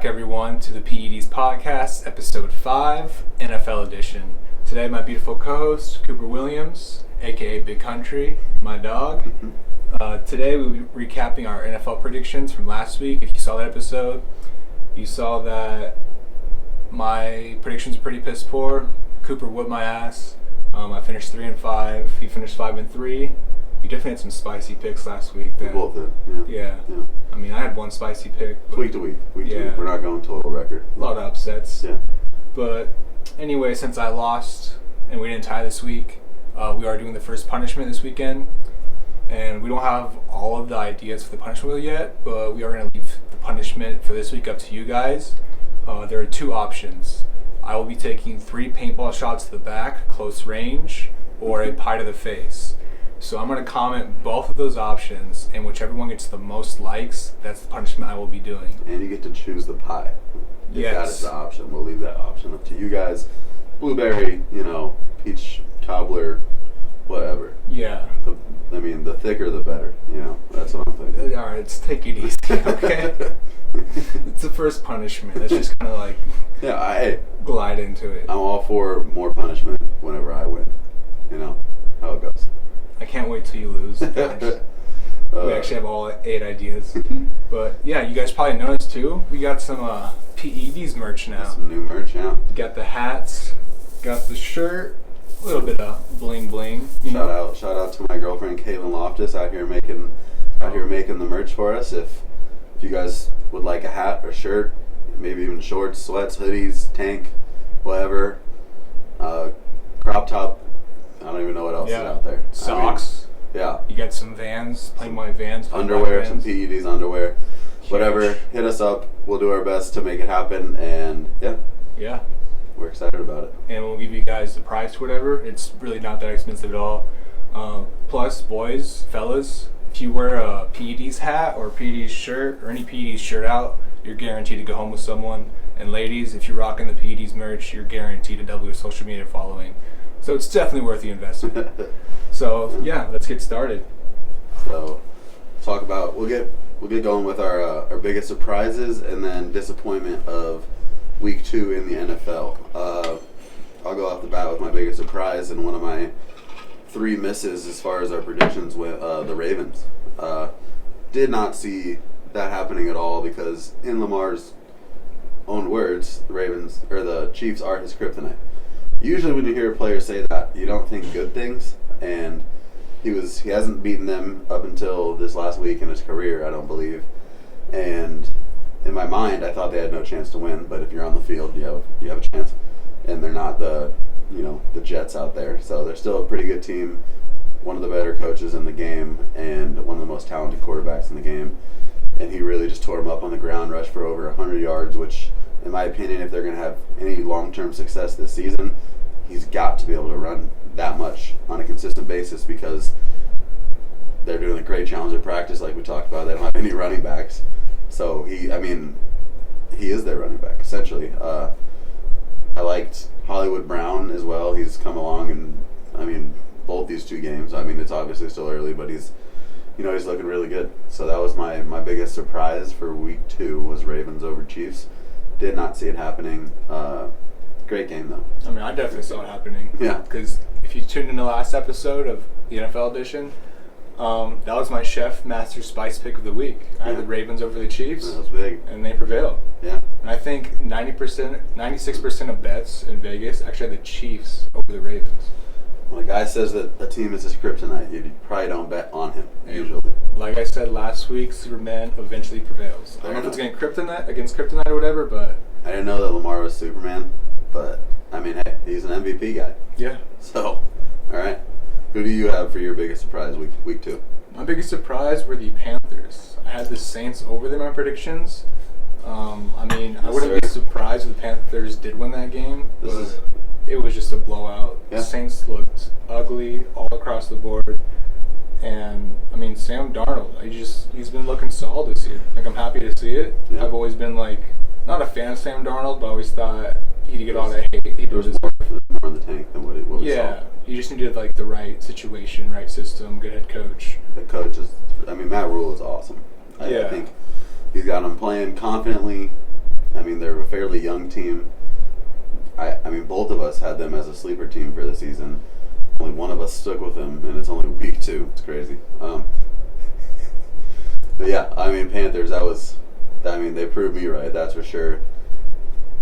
back, everyone, to the PEDs podcast, episode 5, NFL edition. Today, my beautiful co-host, Cooper Williams, aka Big Country, my dog. Today, we'll be recapping our NFL predictions from last week. If you saw that episode, you saw that my predictions were pretty piss poor. Cooper whooped my ass. I finished 3-5. He finished 5-3. You definitely had some spicy picks last week. We both did, yeah. I mean, I had one spicy pick. It's week to week. Week to week. We're not going total record. A lot of upsets. Yeah. But anyway, since I lost and we didn't tie this week, we are doing the first punishment this weekend. And we don't have all of the ideas for the punishment wheel yet, but we are going to leave the punishment for this week up to you guys. There are two options. I will be taking 3 paintball shots to the back, close range, or a pie to the face. So I'm going to comment both of those options, and whichever one gets the most likes, that's the punishment I will be doing. And you get to choose the pie. Yes. That is the option. We'll leave that option up to you guys. Blueberry, peach cobbler, whatever. Yeah. The thicker the better. That's what I'm thinking. All right, let's take it easy, okay? It's the first punishment. Let's just kind of like glide into it. I'm all for more punishment whenever I win. You know how it goes. I can't wait till you lose. Gosh. We actually have all 8 ideas. But yeah, you guys probably noticed too, we got some PEDs merch now. Some new merch, yeah. Got the hats, got the shirt, a little bit of bling bling. Shout out to my girlfriend Caitlin Loftus out here making the merch for us. If you guys would like a hat or shirt, maybe even shorts, sweats, hoodies, tank, whatever, crop top. I don't even know what else is out there. Socks. Yeah. You got some Vans, plain white Vans. Underwear, some PEDs underwear. Huge. Whatever. Hit us up. We'll do our best to make it happen. And yeah. We're excited about it. And we'll give you guys the price, whatever. It's really not that expensive at all. Plus, boys, fellas, if you wear a PEDs hat or a PEDs shirt or any PEDs shirt out, you're guaranteed to go home with someone. And ladies, if you're rocking the PEDs merch, you're guaranteed to double your social media following. So it's definitely worth the investment. So yeah, let's get started. So talk about we'll get going with our biggest surprises and then disappointment of week 2 in the NFL. I'll go off the bat with my biggest surprise and one of my 3 misses as far as our predictions went. The Ravens. Did not see that happening at all because in Lamar's own words, the Chiefs are his kryptonite. Usually when you hear a player say that, you don't think good things, and he hasn't beaten them up until this last week in his career, I don't believe. And in my mind, I thought they had no chance to win, but if you're on the field, you have a chance. And they're not the Jets out there, so they're still a pretty good team, one of the better coaches in the game, and one of the most talented quarterbacks in the game. And he really just tore them up on the ground, rushed for over 100 yards, which, in my opinion, if they're going to have any long-term success this season, he's got to be able to run that much on a consistent basis because they're doing a great challenge at practice like we talked about. They don't have any running backs. So he is their running back, essentially. I liked Hollywood Brown as well. He's come along and, both these 2 games. It's obviously still early, but he's looking really good. So that was my biggest surprise for week 2 was Ravens over Chiefs. Did not see it happening. Great game, though. I definitely saw it happening. Yeah. Because if you tuned in the last episode of the NFL edition, that was my Chef Master Spice pick of the week. I had the Ravens over the Chiefs. That was big. And they prevailed. Yeah. And I think 96% of bets in Vegas actually had the Chiefs over the Ravens. When a guy says that a team is his kryptonite, you probably don't bet on him, usually. Like I said last week, Superman eventually prevails. I don't know if it's against kryptonite or whatever, but I didn't know that Lamar was Superman, but hey, he's an MVP guy. Yeah. So, all right. Who do you have for your biggest surprise week 2? My biggest surprise were the Panthers. I had the Saints over them in my predictions. I wouldn't be surprised if the Panthers did win that game. It was just a blowout. Yeah. The Saints looked ugly all across the board. And, Sam Darnold, he's been looking solid this year. I'm happy to see it. Yeah. I've always been, not a fan of Sam Darnold, but I always thought he'd get all that hate. There was more in the tank than what we saw. You just needed, the right situation, right system, good head coach. The coach is, Matt Rule is awesome. I think he's got them playing confidently. I mean, they're a fairly young team. I mean, both of us had them as a sleeper team for the season. Only one of us stuck with them, and it's only week 2. It's crazy. But yeah, I mean, Panthers, they proved me right, that's for sure.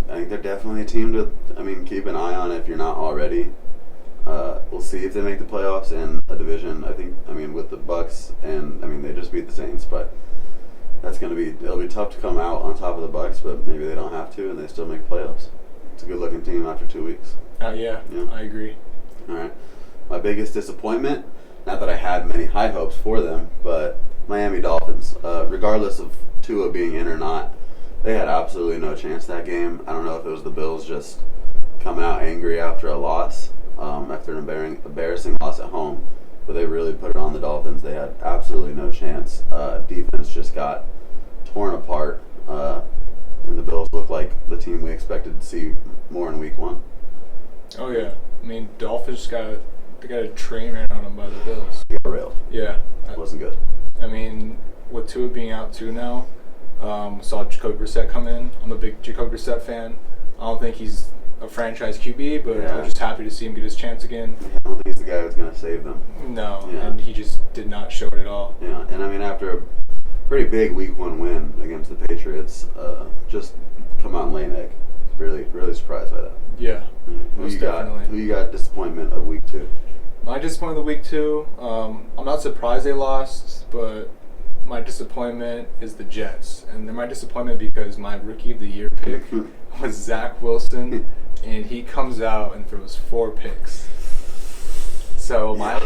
I think they're definitely a team to, keep an eye on if you're not already. We'll see if they make the playoffs in a division. With the Bucks, and they just beat the Saints, but it'll be tough to come out on top of the Bucks, but maybe they don't have to, and they still make playoffs. It's a good-looking team after 2 weeks. Yeah, I agree. All right. My biggest disappointment, not that I had many high hopes for them, but Miami Dolphins. Regardless of Tua being in or not, they had absolutely no chance that game. I don't know if it was the Bills just coming out angry after a loss, after an embarrassing loss at home, but they really put it on the Dolphins. They had absolutely no chance. Defense just got torn apart, and the Bills looked like the team we expected to see more in week 1. Oh yeah, Dolphins got a train ran on them by the Bills. They got railed. Yeah, It wasn't good. With Tua being out too now, saw Jacoby Brissett come in. I'm a big Jacoby Brissett fan. I don't think he's a franchise QB, but I was just happy to see him get his chance again. I don't think he's the guy who's going to save them. No, and he just did not show it at all. Yeah, and after a pretty big week 1 win against the Patriots, just come out and lay an egg. Really, really surprised by that. Yeah, Who you got disappointment of week 2? My disappointment of week 2, I'm not surprised they lost, but my disappointment is the Jets. And they're my disappointment because my Rookie of the Year pick was Zach Wilson, and he comes out and throws 4 picks. So my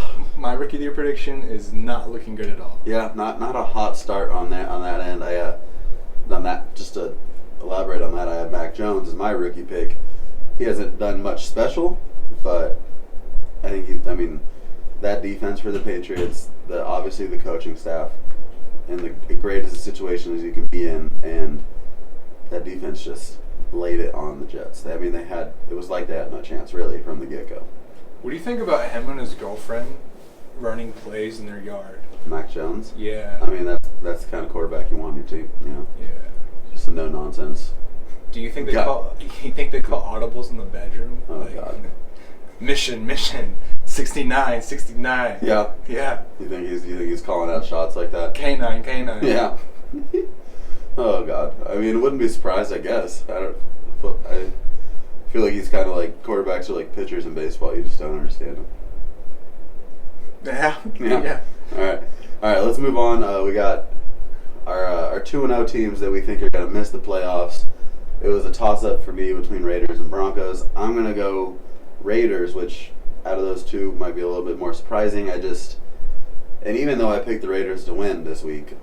Rookie of the Year prediction is not looking good at all. Yeah, not a hot start on that end. Just to elaborate on that, I have Mac Jones as my rookie pick. He hasn't done much special, but I think that defense for the Patriots, obviously the coaching staff, and the greatest situation as you can be in, and that defense just laid it on the Jets. It was like they had no chance really from the get-go. What do you think about him and his girlfriend running plays in their yard? Mac Jones? Yeah. That's the kind of quarterback you want on your team, Yeah. Just a no-nonsense. Do you think they call audibles in the bedroom? Oh, God. Mission, 69, 69. Yeah. Yeah. You think he's calling out shots like that? K9. Yeah. Oh God. It wouldn't be surprised. I guess. I feel like he's kind of like quarterbacks are like pitchers in baseball. You just don't understand them. Yeah. All right. Let's move on. We got our 2-0 teams that we think are going to miss the playoffs. It was a toss-up for me between Raiders and Broncos. I'm going to go Raiders, which out of those two might be a little bit more surprising. And even though I picked the Raiders to win this week,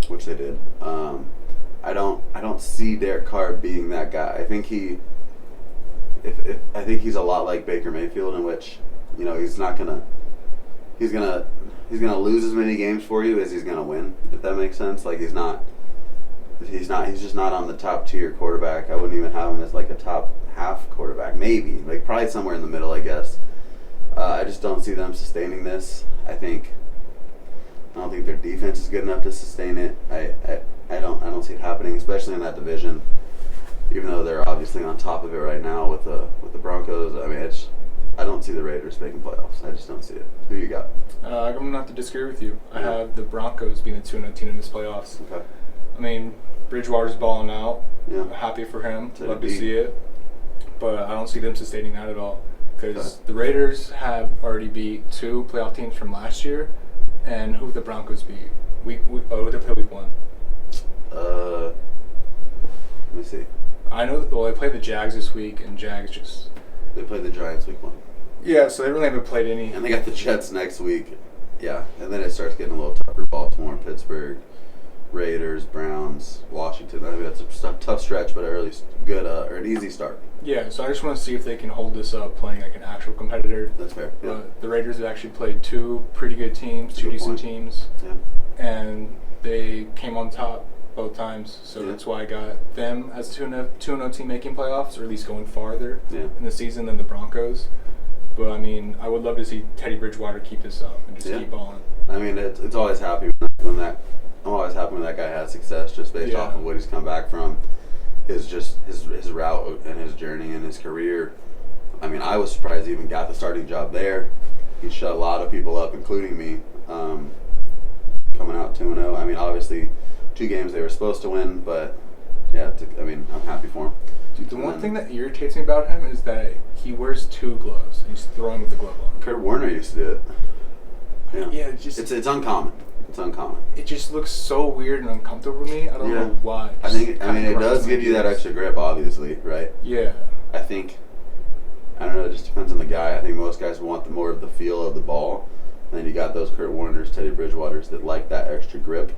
which they did, I don't see Derek Carr being that guy. I think he's a lot like Baker Mayfield, in which he's gonna lose as many games for you as he's gonna win, if that makes sense. Like he's just not on the top tier quarterback. I wouldn't even have him as like a top half quarterback. Maybe like probably somewhere in the middle, I guess. I just don't see them sustaining this. I don't think their defense is good enough to sustain it. I don't see it happening, especially in that division. Even though they're obviously on top of it right now with the Broncos. I don't see the Raiders making playoffs. I just don't see it. Who you got? I'm gonna have to disagree with you. I have the Broncos being the 2-0 team in this playoffs. Okay. Bridgewater's balling out. Yeah. I'm happy for him. Love to deep. see it. But I don't see them sustaining that at all. Because the Raiders have already beat 2 playoff teams from last year. And who the Broncos beat? They play week 1. Let me see. I know. They played the Jags this week, and Jags just... They played the Giants week 1. Yeah, so they really haven't played any. And they got the Jets next week. Yeah, and then it starts getting a little tougher. Baltimore, Pittsburgh, Raiders, Browns, Washington. That's a tough stretch, but a really good or an easy start. Yeah, so I just want to see if they can hold this up playing like an actual competitor. That's fair. Yeah. The Raiders have actually played 2 pretty good teams, 2 decent teams. Yeah. And they came on top both times, so that's why I got them as a 2-0 team making playoffs, or at least going farther in the season than the Broncos. But I would love to see Teddy Bridgewater keep this up and just keep on. It's always happy when that. I'm always happy when that guy has success, just based off of what he's come back from. his route and his journey and his career. I mean, I was surprised he even got the starting job there. He shut a lot of people up, including me, coming out 2-0. I mean, obviously, 2 games they were supposed to win, but yeah, I'm happy for him. Dude, the one thing that irritates me about him is that he wears 2 gloves and he's throwing with the glove on. Kurt Warner used to do it. Yeah, Yeah, it's uncommon. It's uncommon. It just looks so weird and uncomfortable to me. I don't know why. I mean, it does give you that extra grip, obviously, right? Yeah. I don't know, it just depends on the guy. I think most guys want more of the feel of the ball. And then you got those Kurt Warners, Teddy Bridgewaters that like that extra grip.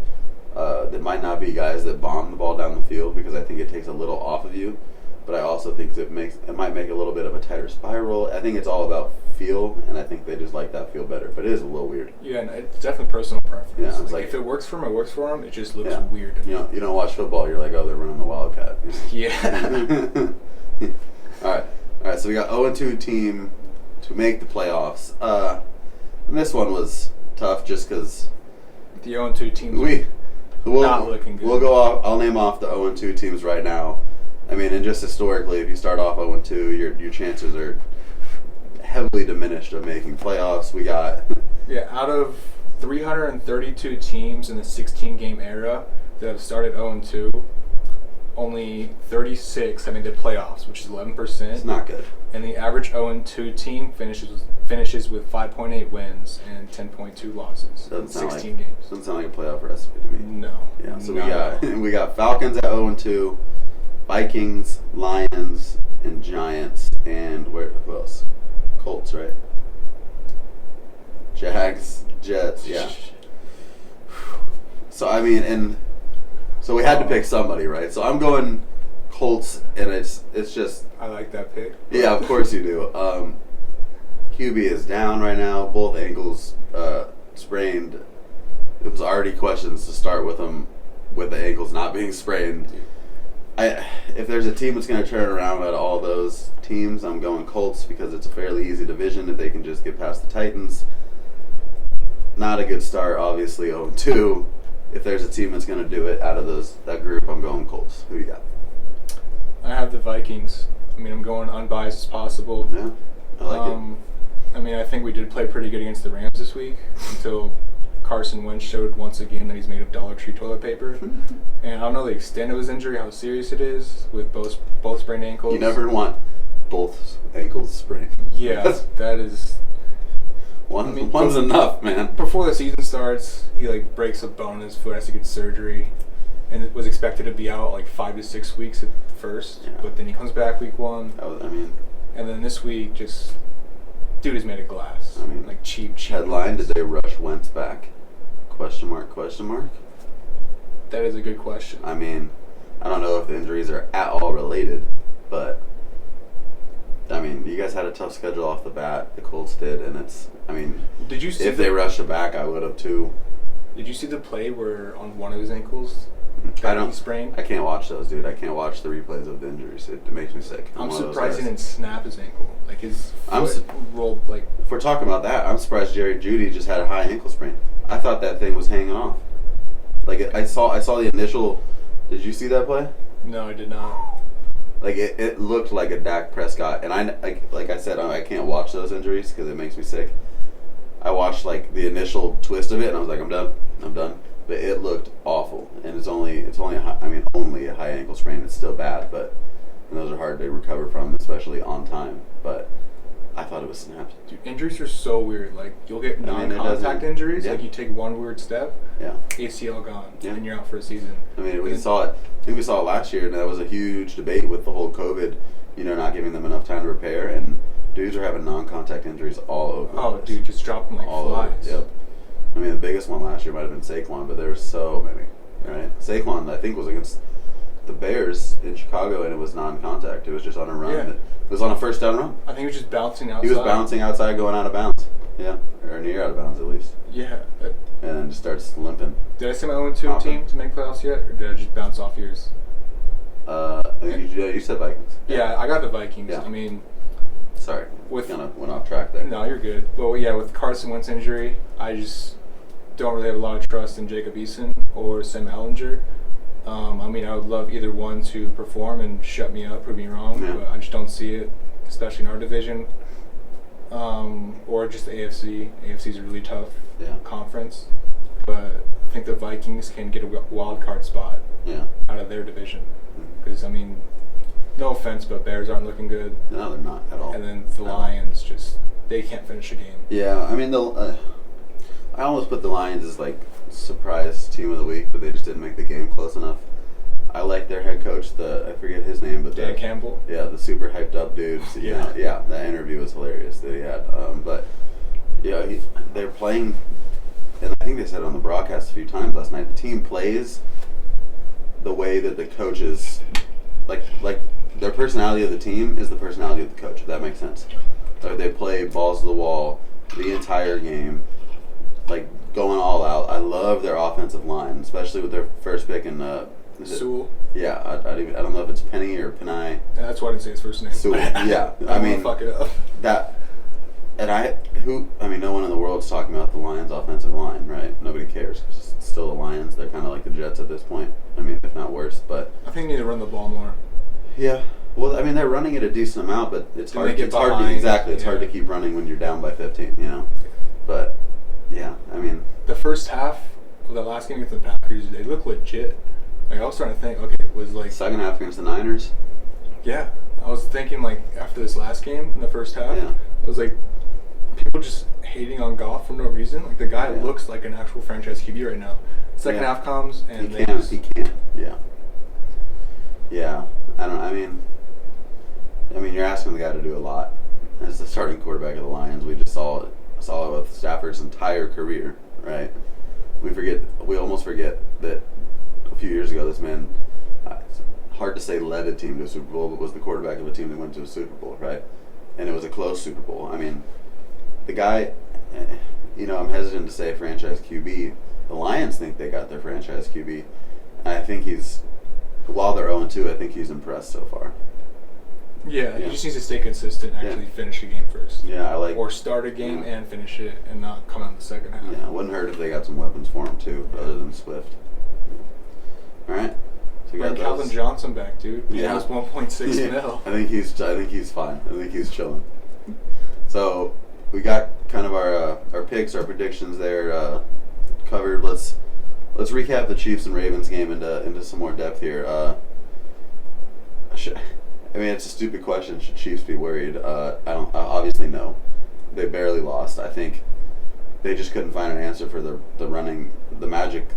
That might not be guys that bomb the ball down the field because I think it takes a little off of you. But I also think it might make a little bit of a tighter spiral. I think it's all about feel, and I think they just like that feel better. But it is a little weird. Yeah, and it's definitely personal preference. Yeah, it's like if it works for him, it works for him. It just looks weird. You don't watch football, you're like, oh, they're running the Wildcat. Yeah. All right. So we got 0-2 team to make the playoffs. And this one was tough just because the 0-2 teams not looking good. We'll go off. I'll name off the 0-2 teams right now. I mean, and just historically, if you start off 0-2, your chances are heavily diminished of making playoffs. We got out of 332 teams in the 16-game era that have started 0-2, only 36 have made the playoffs, which is 11%. It's not good. And the average 0-2 team finishes with 5.8 wins and 10.2 losses in 16 games. Doesn't sound like a playoff recipe to me. No. Yeah. So we got Falcons at 0-2. Vikings, Lions, and Giants, and who else? Colts, right? Jags, Jets, yeah. So I mean, so we had to pick somebody, right? So I'm going Colts, and it's just. I like that pick. Yeah, of course you do. QB is down right now, both ankles sprained. It was already questions to start with them, with the ankles not being sprained. If there's a team that's going to turn around out of all those teams, I'm going Colts because it's a fairly easy division if they can just get past the Titans. Not a good start, obviously, 0-2. If there's a team that's going to do it out of that group, I'm going Colts. Who you got? I have the Vikings. I mean, I'm going unbiased as possible. Yeah, I like it. I mean, I think we did play pretty good against the Rams this week until Carson Wentz showed once again that he's made of Dollar Tree toilet paper. And I don't know the extent of his injury, how serious it is with both sprained ankles. You never want both ankles sprained. Yeah, that is. One's enough, man. Before the season starts, he breaks a bone in his foot, has to get surgery, and it was expected to be out 5 to 6 weeks at first. Yeah. But then he comes back week 1. And then this week, dude is made of glass. I mean, cheap. Headline: Did they rush Wentz back? Question mark? That is a good question. I mean, I don't know if the injuries are at all related, but I mean, you guys had a tough schedule off the bat. The Colts did, and did you see if they rushed it back, I would have too. Did you see the play where on one of his ankles? He sprained? I can't watch those, dude. I can't watch the replays of the injuries. It makes me sick. I'm surprised he didn't snap his ankle. His foot rolled If we're talking about that, I'm surprised Jerry Jeudy just had a high ankle sprain. I thought that thing was hanging off. I saw the initial. Did you see that play? No, I did not. It looked like a Dak Prescott, and I said, I can't watch those injuries because it makes me sick. I watched the initial twist of it, and I was like, I'm done. But it looked awful, and it's only a high ankle sprain. It's still bad, but those are hard to recover from, especially on time. But I thought it was snapped. Dude, injuries are so weird. You'll get non-contact injuries. Yeah. You take one weird step, ACL gone, and you're out for a season. I mean, we saw it. I think we saw it last year, and that was a huge debate with the whole COVID. Not giving them enough time to repair, and dudes are having non-contact injuries all over. Oh, dude, just drop them like flies. Yep. I mean, the biggest one last year might have been Saquon, but there were so many. Right? Saquon, I think, was against the Bears in Chicago, and it was non-contact. It was just on a run. Yeah. It was on a first down run. I think he was just bouncing outside. He was bouncing outside, going out of bounds. Yeah, or near out of bounds at least. Yeah. And then just starts limping. Did I say my 0-2 team to make playoffs yet, or did I just bounce off yours? You said Vikings. Yeah, I got the Vikings. Yeah. I mean, sorry, went off track there. No, you're good. Well, yeah, with Carson Wentz injury, I just don't really have a lot of trust in Jacob Eason or Sam Ellinger. I mean, I would love either one to perform and shut me up, prove me wrong, Yeah. but I just don't see it, especially in our division. Or just the AFC. AFC is a really tough conference, but I think the Vikings can get a wild card spot out of their division. Because, I mean, no offense, but Bears aren't looking good. No, they're not at all. And then the Lions they can't finish a game. Yeah, I mean, I almost put the Lions as like surprise team of the week, but they just didn't make the game close enough. I like their head coach, I forget his name, but Dan Campbell. Yeah, the super hyped up dude. So, yeah, that interview was hilarious that he had. But yeah, they're playing, and I think they said on the broadcast a few times last night. The team plays the way that the coaches, like their personality of the team is the personality of the coach. If that makes sense. Like they play balls to the wall the entire game, like going all out. I love their offensive line, especially with their first pick in Sewell. Yeah, I don't know if it's Penny or Penai. Yeah, that's why I didn't say his first name. Sewell. Yeah, I mean, fuck it up. No one in the world's talking about the Lions' offensive line, right? Nobody cares. It's still the Lions. They're kind of like the Jets at this point. I mean, if not worse. But I think they need to run the ball more. Yeah. Well, I mean, they're running it a decent amount, but it's hard. It's hard to keep running when you're down by 15. You know. But yeah, I mean, the first half of the last game against the Packers, they look legit. Like I was starting to think, okay, it was like second half against the Niners. Yeah, I was thinking like after this last game in the first half, it was like people just hating on Goff for no reason. Like the guy looks like an actual franchise QB right now. Second half comes and he can't. Yeah. I mean, you're asking the guy to do a lot as the starting quarterback of the Lions. We just saw it with Stafford's entire career, right? We almost forget that a few years ago this man, it's hard to say led a team to a Super Bowl, but was the quarterback of a team that went to a Super Bowl, right? And it was a close Super Bowl. I mean, the guy, I'm hesitant to say franchise QB. The Lions think they got their franchise QB. And I think while they're 0-2, I think he's impressed so far. Yeah, he just needs to stay consistent and actually finish a game first. Yeah, or start a game and finish it and not come out in the second half. Yeah, it wouldn't hurt if they got some weapons for him too, other than Swift. All right. So bring Calvin Johnson back, dude. Yeah. He was 1.6 mil. I think he's fine. I think he's chilling. So we got kind of our picks, our predictions there covered. Let's recap the Chiefs and Ravens game into some more depth here. It's a stupid question. Should Chiefs be worried? Obviously no. They barely lost. I think they just couldn't find an answer for the running, the magic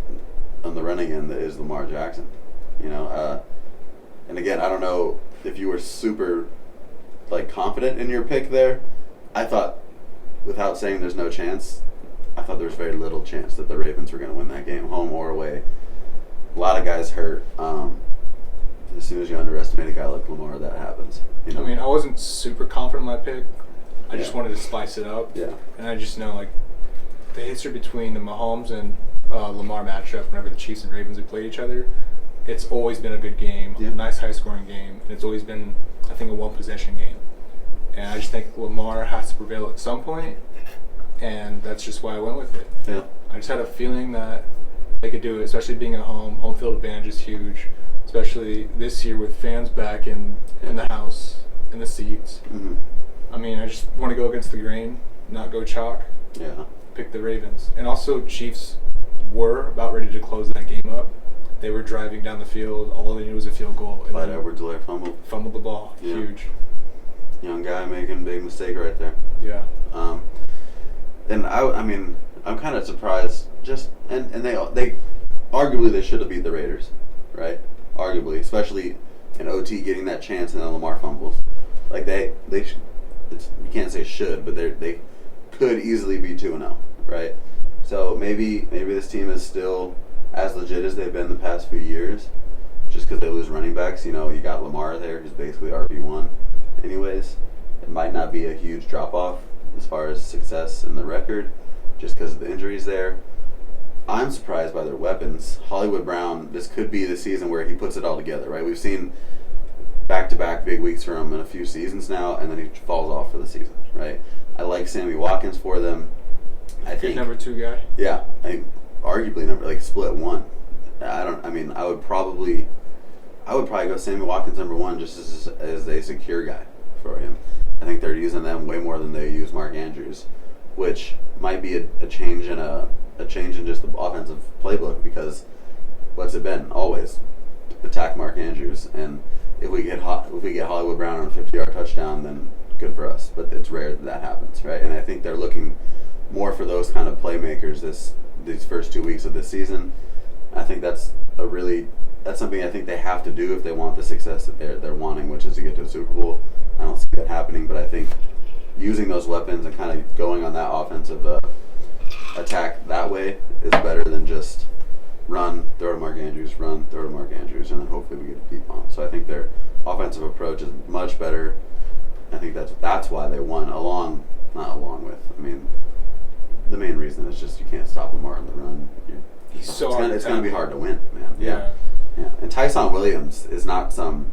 on the running end that is Lamar Jackson. And again, I don't know if you were super confident in your pick there. I thought, without saying there's no chance, I thought there was very little chance that the Ravens were going to win that game, home or away. A lot of guys hurt. As soon as you underestimate a guy like Lamar, that happens. I mean, I wasn't super confident in my pick. I just wanted to spice it up. Yeah. And I just know, the history between the Mahomes and Lamar matchup, whenever the Chiefs and Ravens have played each other, it's always been a good game, a nice high-scoring game, and it's always been, I think, a one-possession game. And I just think Lamar has to prevail at some point, and that's just why I went with it. Yeah. I just had a feeling that they could do it, especially being at home. Home field advantage is huge, especially this year with fans back in the house, in the seats. Mm-hmm. I mean, I just want to go against the grain, not go chalk. Yeah. Pick the Ravens. And also, Chiefs were about ready to close that game up. They were driving down the field. All they needed was a field goal. Clyde Edwards-Helaire fumbled the ball. Yeah. Huge. Young guy making a big mistake right there. Yeah. And I'm kind of surprised. And they arguably they should have beat the Raiders, right? Arguably, especially in OT getting that chance and then Lamar fumbles. You can't say should, but they could easily be 2-0, right? So maybe this team is still as legit as they've been the past few years, just because they lose running backs. You got Lamar there, who's basically RB1. Anyways, it might not be a huge drop-off as far as success in the record, just because of the injuries there. I'm surprised by their weapons. Hollywood Brown, this could be the season where he puts it all together, right? We've seen back-to-back big weeks from him in a few seasons now, and then he falls off for the season, right? I like Sammy Watkins for them. I think number 2 guy. Yeah, arguably split 1. I would probably go Sammy Watkins number one just as a secure guy for him. I think they're using them way more than they use Mark Andrews, which might be a change in just the offensive playbook, because what's it been? Always attack Mark Andrews, and if we get Hollywood Brown on a 50-yard touchdown, then good for us. But it's rare that happens, right? And I think they're looking more for those kind of playmakers these first 2 weeks of this season. I think that's something I think they have to do if they want the success that they're wanting, which is to get to a Super Bowl. I don't see that happening, but I think using those weapons and kind of going on that offensive attack that way is better than just run, throw to Mark Andrews, run, throw to Mark Andrews, and then hopefully we get a deep bomb. So I think their offensive approach is much better. I think that's why they won not along with. I mean, the main reason is just you can't stop Lamar on the run. He's so hard. It's going to be hard to win, man. Yeah. And Tyson Williams is not some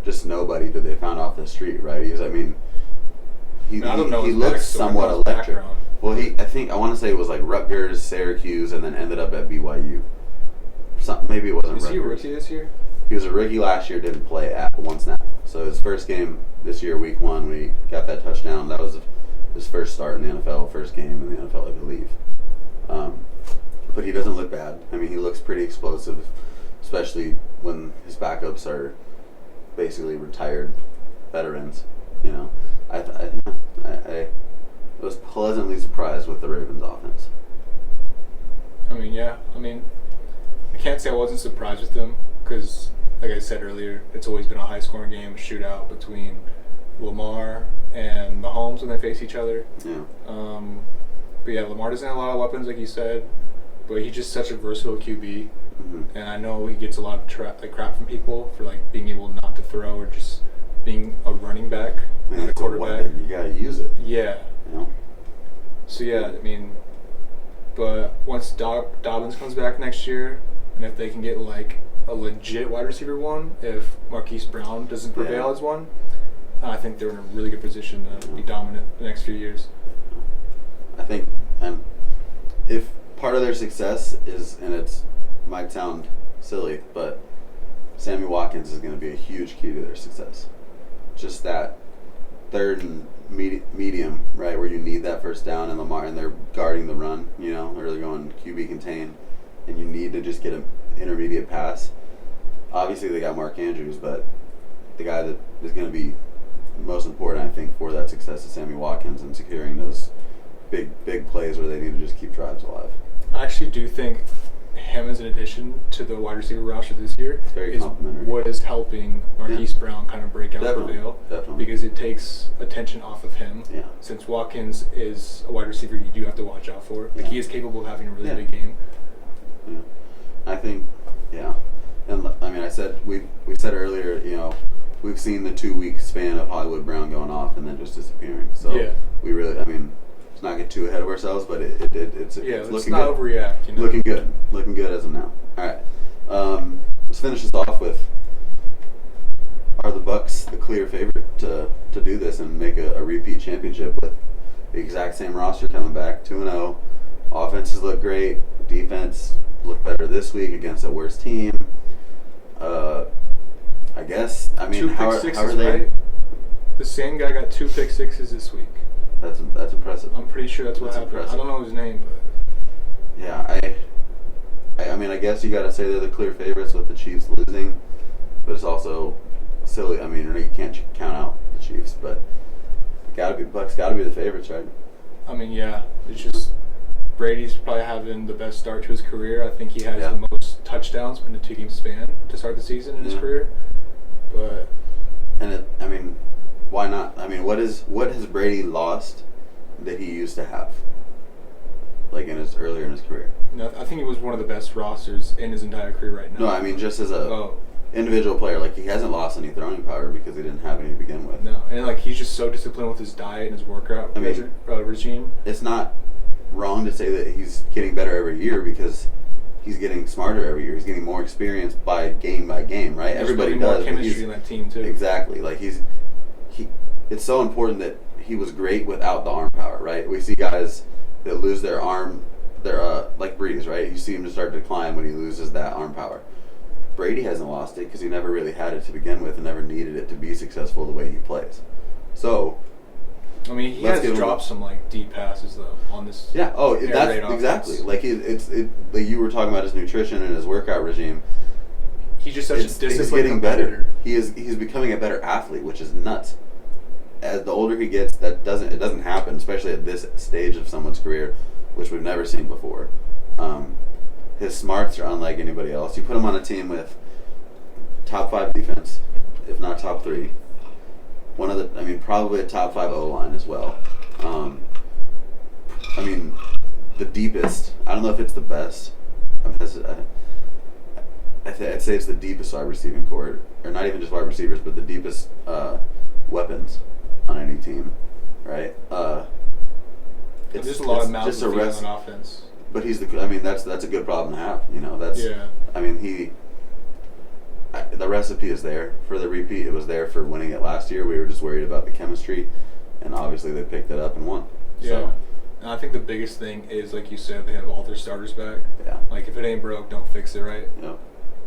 just nobody that they found off the street, right? He looks somewhat electric. Background. Well, I want to say it was like Rutgers, Syracuse, and then ended up at BYU. Maybe it wasn't. Was Rutgers. He a rookie this year? He was a rookie last year. Didn't play at one snap. So his first game this year, week 1, we got that touchdown. That was his first start in the NFL, first game in the NFL, I believe. But he doesn't look bad. I mean, he looks pretty explosive, especially when his backups are basically retired veterans. You know, I was pleasantly surprised with the Ravens' offense. I can't say I wasn't surprised with them because, like I said earlier, it's always been a high-scoring game, a shootout between Lamar and Mahomes when they face each other. Yeah. But yeah, Lamar doesn't have a lot of weapons, like you said, but he's just such a versatile QB. Mm-hmm. And I know he gets a lot of crap from people for like being able not to throw or just being a running back, not a quarterback. You gotta use it. Yeah. You know? So yeah, but once Dobbins comes back next year, and if they can get like a legit wide receiver one, if Marquise Brown doesn't prevail as one, I think they're in a really good position to be dominant the next few years. I think, and if part of their success is, and it might sound silly, but Sammy Watkins is going to be a huge key to their success. Just that third and medium, right, where you need that first down, and Lamar, and they're guarding the run, you know, or they're going QB contain, and you need to just get an intermediate pass. Obviously, they got Mark Andrews, but the guy that is going to be most important, I think, for that success is Sammy Watkins and securing those big plays where they need to just keep drives alive. I actually do think him as an addition to the wide receiver roster this year is what is helping Marquise Brown kind of break out the veil. Definitely. Because it takes attention off of him. Yeah. Since Watkins is a wide receiver you do have to watch out for. Like he is capable of having a really big game. Yeah. I think, and we said earlier, you know, we've seen the 2-week span of Hollywood Brown going off and then just disappearing. So we really, let's not get too ahead of ourselves, but it's let's looking not good. Overreact. You know? Looking good as of now. All right, let's finish this off with: are the Bucks the clear favorite to do this and make a repeat championship with the exact same roster coming back 2-0? Offenses look great. Defense looked better this week against a worse team. I guess. How are they? Right? The same guy got 2 pick sixes this week. That's impressive. I'm pretty sure that's what happened. Impressive. I don't know his name, but yeah, I guess you got to say they're the clear favorites with the Chiefs losing, but it's also silly. You can't count out the Chiefs, but Bucks got to be the favorites, right? It's just Brady's probably having the best start to his career. I think he has the most touchdowns in a 2-game span to start the season in his career. But why not? What has Brady lost that he used to have? Like earlier in his career. No, I think he was one of the best rosters in his entire career right now. No, just as a individual player, like he hasn't lost any throwing power because he didn't have any to begin with. No, and he's just so disciplined with his diet and his workout regime. It's not wrong to say that he's getting better every year because he's getting smarter every year. He's getting more experience by game, right? Everybody does. More chemistry in that team too. Exactly. Like it's so important that he was great without the arm power, right? We see guys that lose their arm they're like Breeze, right? You see him just start to decline when he loses that arm power. Brady hasn't lost it because he never really had it to begin with and never needed it to be successful the way he plays. So, I mean, he has dropped some like deep passes though on this. Yeah. Oh, that's exactly like like you were talking about his nutrition and his workout regime. He's just such a disciplined He's getting competitor. better. He's becoming a better athlete, which is nuts. As the older he gets, it doesn't happen, especially at this stage of someone's career, which we've never seen before. His smarts are unlike anybody else. You put him on a team with top 5 defense, if not top 3. Probably a top 5 O-line as well. The deepest. I don't know if it's the best. I'd say it's the deepest wide receiving core, or not even just wide receivers, but the deepest weapons on any team, right? There's a lot of mouths to feed on offense. But that's a good problem to have. The recipe is there for the repeat. It was there for winning it last year. We were just worried about the chemistry, and obviously they picked it up and won. Yeah. So, and I think the biggest thing is, like you said, they have all their starters back. Yeah. Like, if it ain't broke, don't fix it, right? Yeah.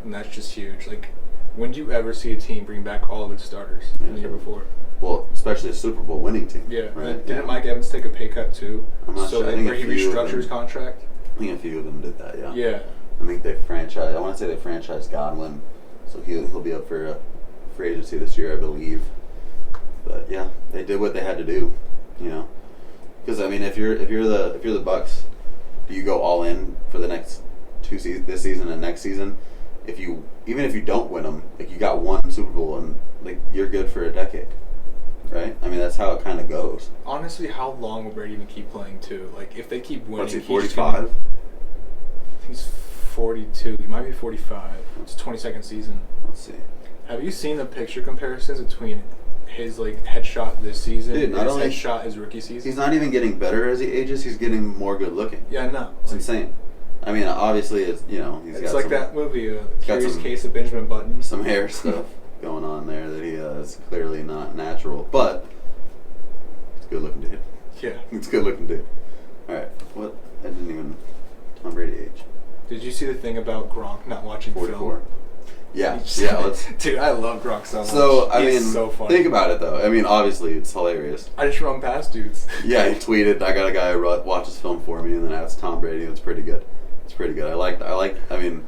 And that's just huge. Like, when do you ever see a team bring back all of its starters the year before? Well, especially a Super Bowl winning team. Yeah. Right? Didn't Mike Evans take a pay cut too? I'm not sure. I think where he restructured his contract? I think a few of them did that, yeah. Yeah. I think I want to say they franchised Godwin, so he'll be up for free agency this year, I believe. But yeah, they did what they had to do, Because if you're the Bucks, do you go all in for the next this season and next season? Even if you don't win them, like you got one Super Bowl and like you're good for a decade, right? That's how it kind of goes. Honestly, how long will Brady even keep playing too? Like if they keep winning, what's he 45? I think he's 42. He might be 45. It's 22nd season. Let's see. Have you seen the picture comparisons between his headshot this season and his headshot his rookie season? He's not even getting better as he ages. He's getting more good looking. Yeah, I know. It's insane. Obviously, it's he's it's got like that movie, Curious Case of Benjamin Button. Some hair stuff going on there that he is clearly not natural, but it's good looking dude. Yeah, it's good looking dude. All right, what? I didn't even Tom Brady age. Did you see the thing about Gronk not watching 44. film? Yeah. Dude, I love Gronk so much. So He's so funny. Think about it though. Obviously it's hilarious. I just run past dudes. Yeah, he tweeted, "I got a guy who watches film for me," and then that's Tom Brady. It's pretty good. It's pretty good. I like. Freaking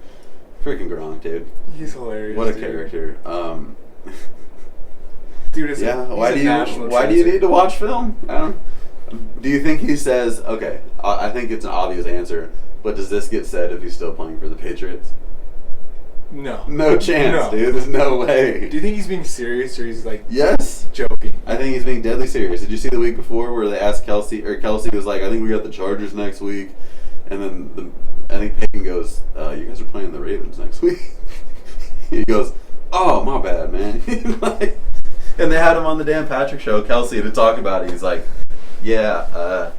Gronk, dude. He's hilarious. What a character. Dude, why do you need to watch film? Do you think he says? Okay, I think it's an obvious answer, but does this get said if he's still playing for the Patriots? No. No chance, dude. There's no way. Do you think he's being serious or he's yes, joking? I think he's being deadly serious. Did you see the week before where they asked Kelsey was like, "I think we got the Chargers next week," and then I think Peyton goes, "You guys are playing the Ravens next week." He goes, "Oh, my bad, man." And they had him on the Dan Patrick Show, Kelsey, to talk about it. He's like, "Yeah,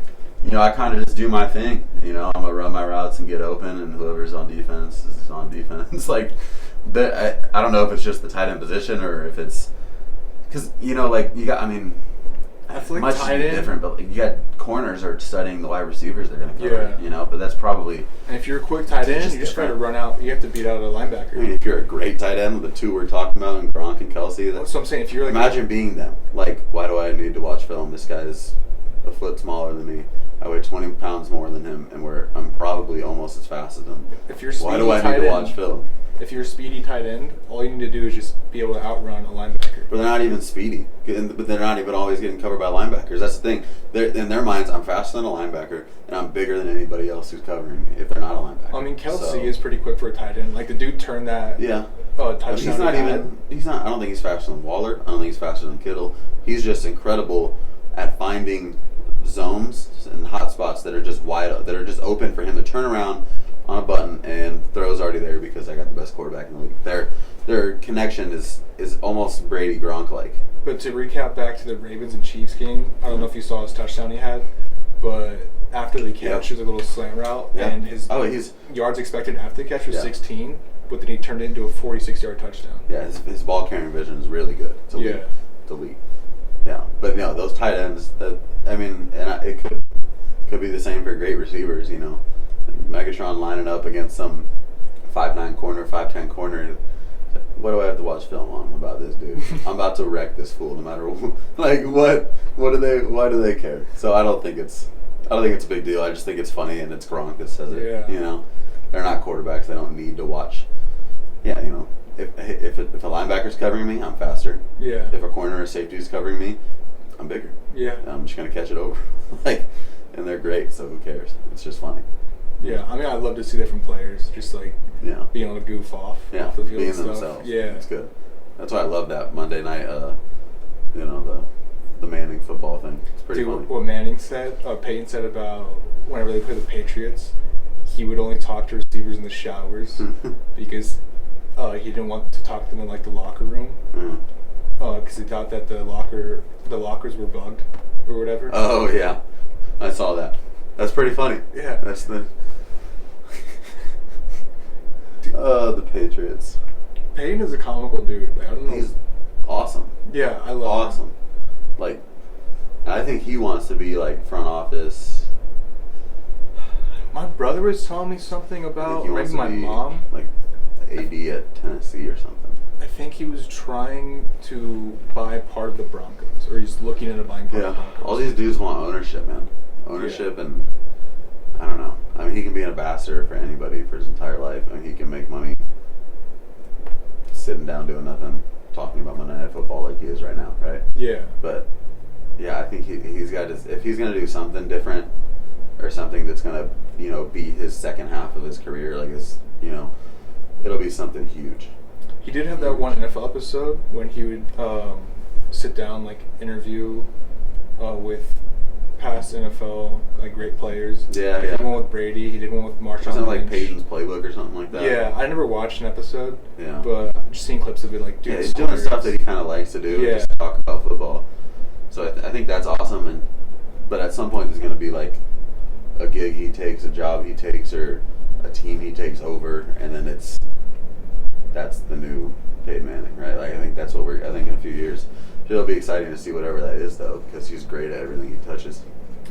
I kind of just do my thing. I'm gonna run my routes and get open, and whoever's on defense is on defense." I don't know if it's just the tight end position or if it's because you got. I feel like much tight end different, but you got corners are studying the wide receivers they're gonna cover. Yeah. But that's probably. And if you're a quick tight end, you just gotta run out. You have to beat out a linebacker. If you're a great tight end, the two we're talking about, and Gronk and Kelsey, that's what I'm saying. If you're imagine being them. Why do I need to watch film? This guy's a foot smaller than me. I weigh 20 pounds more than him, and I'm probably almost as fast as him. If you're speedy, why do I need to watch film? If you're a speedy tight end, all you need to do is just be able to outrun a linebacker. But they're not even speedy. But they're not even always getting covered by linebackers. That's the thing. In their minds, I'm faster than a linebacker, and I'm bigger than anybody else who's covering me if they're not a linebacker. Kelsey is pretty quick for a tight end. The dude turned that touchdown. He's not I don't think he's faster than Waller. I don't think he's faster than Kittle. He's just incredible at finding zones and hot spots that are just that are just open for him to turn around on a button and throw's already there because I got the best quarterback in the league. Their connection is almost Brady Gronk like. But to recap back to the Ravens and Chiefs game, I don't know if you saw his touchdown he had, but after the catch, it was a little slant route, and his yards expected after the catch was 16, but then he turned it into a 46-yard touchdown. Yeah, his ball carrying vision is really good. It's elite. Yeah, but those tight ends. It could be the same for great receivers. Megatron lining up against some 5'9" corner, 5'10" corner. What do I have to watch film on about this dude? I'm about to wreck this fool no matter what. Like, what do they, why do they care? So I don't think it's a big deal. I just think it's funny, and it's Gronk that says it. Yeah. You know, they're not quarterbacks. They don't need to watch. Yeah, you know, if a linebacker's covering me, I'm faster. Yeah. If a corner or safety is covering me, I'm bigger. Yeah. And I'm just gonna catch it over. Like, and they're great. So who cares? It's just funny. Yeah. I mean, I'd love to see that from players. Just like being able to goof off. Yeah. Off the field Being and stuff. themselves. Yeah. It's good. That's why I love that Monday night. You know, the Manning football thing. It's pretty funny. What Manning said, Peyton said about whenever they play the Patriots, he would only talk to receivers in the showers because he didn't want to talk to them in like the locker room because he thought that the lockers were bugged or whatever. Oh yeah, I saw that. That's pretty funny. Yeah, that's the the Patriots. Peyton is a comical dude. Like, I don't know. He's awesome. Yeah, I love him. Like, I think he wants to be like front office. My brother was telling me something about maybe my mom, like AD at Tennessee or something. I think he was trying to buy part of the Broncos, or he's looking into buying part of the Broncos. All these dudes want ownership, man. Ownership, and I don't know. I mean, he can be an ambassador for anybody for his entire life. I mean, he can make money sitting down doing nothing, talking about Monday Night Football like he is right now, right? Yeah. But yeah, I think he's got if he's gonna do something different or something that's gonna be his second half of his career, like it'll be something huge. He did have that one NFL episode when he would sit down, like interview with past NFL like great players. Yeah, He did one with Brady. He did one with Marshawn. Wasn't it like Lynch. Peyton's playbook or something like that? Yeah, I never watched an episode. Yeah. But just seeing clips of it, like dude, he's doing stuff that he kind of likes to do. Yeah. Just talk about football. So I think that's awesome. But at some point, there's going to be like a gig he takes, a job he takes, or a team he takes over, and then that's the new Peyton Manning, right? Like I think that's what I think in a few years. It'll be exciting to see whatever that is, though, because he's great at everything he touches.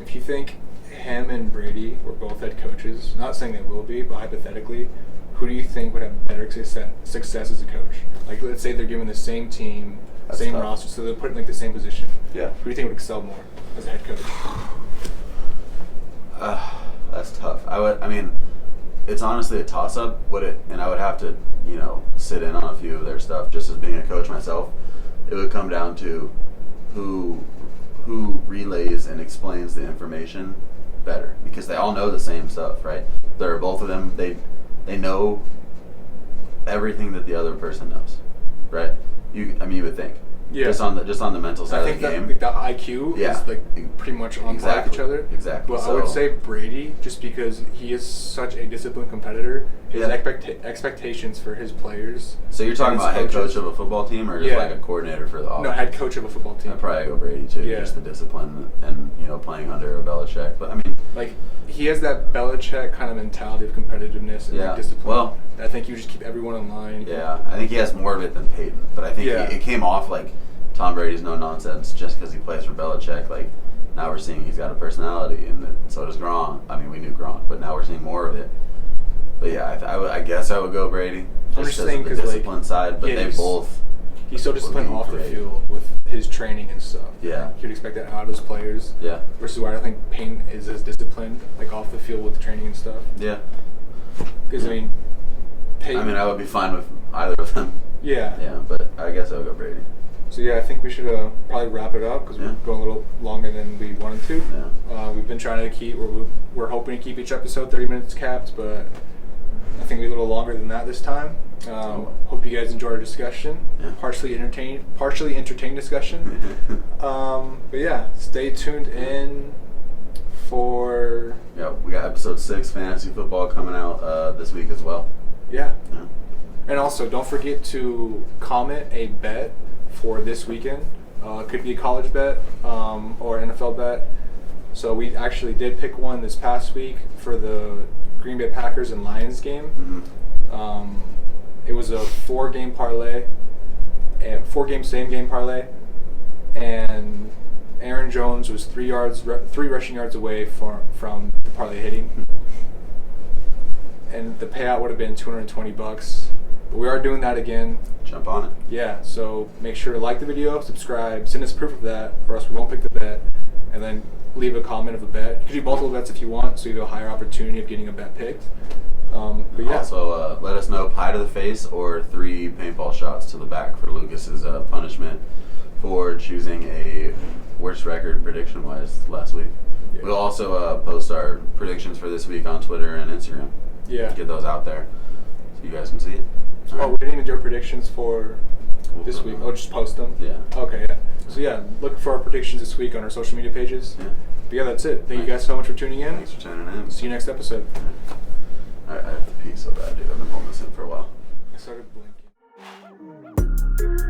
If you think him and Brady were both head coaches, not saying they will be, but hypothetically, who do you think would have better success as a coach? Like, let's say they're given the same team, same roster, so they're put in like the same position. Yeah. Who do you think would excel more as a head coach? That's tough. I mean, it's honestly a toss-up. And I would have to, sit in on a few of their stuff just as being a coach myself. It would come down to who relays and explains the information better, because they all know the same stuff, right? They're both of them. They know everything that the other person knows, right? You would think. Yeah. Just on the mental side of the game. I think the IQ is like pretty much on par with each other. Exactly. But I would say Brady, just because he is such a disciplined competitor, his expectations for his players. So you're talking about head coach of a football team, or just like a coordinator for the offense? No, head coach of a football team. I'd probably go Brady too. Yeah. Just the discipline and playing under a Belichick. But I mean, like he has that Belichick kind of mentality of competitiveness and like discipline. Well, I think you just keep everyone in line. Yeah, I think he has more of it than Peyton, but I think it came off like Tom Brady's no nonsense just because he plays for Belichick. Like now we're seeing he's got a personality, and so does Gronk. I mean, we knew Gronk, but now we're seeing more of it. But yeah, I guess I would go Brady. I'm just saying because the discipline side, but they both. He's so disciplined off the field with his training and stuff. Yeah, you'd expect that out of his players. Yeah. Versus where I think Payne is as disciplined, like off the field with training and stuff. Yeah. Because I mean, Payne. I would be fine with either of them. Yeah. Yeah, but I guess I would go Brady. So yeah, I think we should probably wrap it up because we're going a little longer than we wanted to. Yeah. We've been trying to keep. We're hoping to keep each episode 30 minutes capped, but I think we're a little longer than that this time. Hope you guys enjoyed our discussion. Yeah. Partially entertained discussion. But yeah, stay tuned in for. Yeah, we got episode 6 fantasy football coming out this week as well. Yeah. And also, don't forget to comment a bet for this weekend. It could be a college bet or NFL bet. So we actually did pick one this past week for the Green Bay Packers and Lions game. Mm-hmm. It was a 4-game parlay, and 4-game same-game parlay, and Aaron Jones was 3 rushing yards away from the parlay hitting. and the payout would have been $220. But we are doing that again. Jump on it. Yeah, so make sure to like the video, subscribe, send us proof of that, or else we won't pick the bet, and then leave a comment of a bet. You can do multiple bets if you want, so you have a higher opportunity of getting a bet picked. But yeah. Also, let us know pie to the face or 3 paintball shots to the back for Lucas's punishment for choosing a worst record prediction-wise last week. Yeah. We'll also post our predictions for this week on Twitter and Instagram. Yeah. Get those out there so you guys can see it. All we didn't even do our predictions for this week. Oh, just post them? Yeah. Okay, yeah. So yeah, look for our predictions this week on our social media pages. Yeah. But yeah, that's it. Thank you guys so much for tuning in. Thanks for tuning in. See you next episode. I have to pee so bad, dude. I've been holding this in for a while. I started blinking.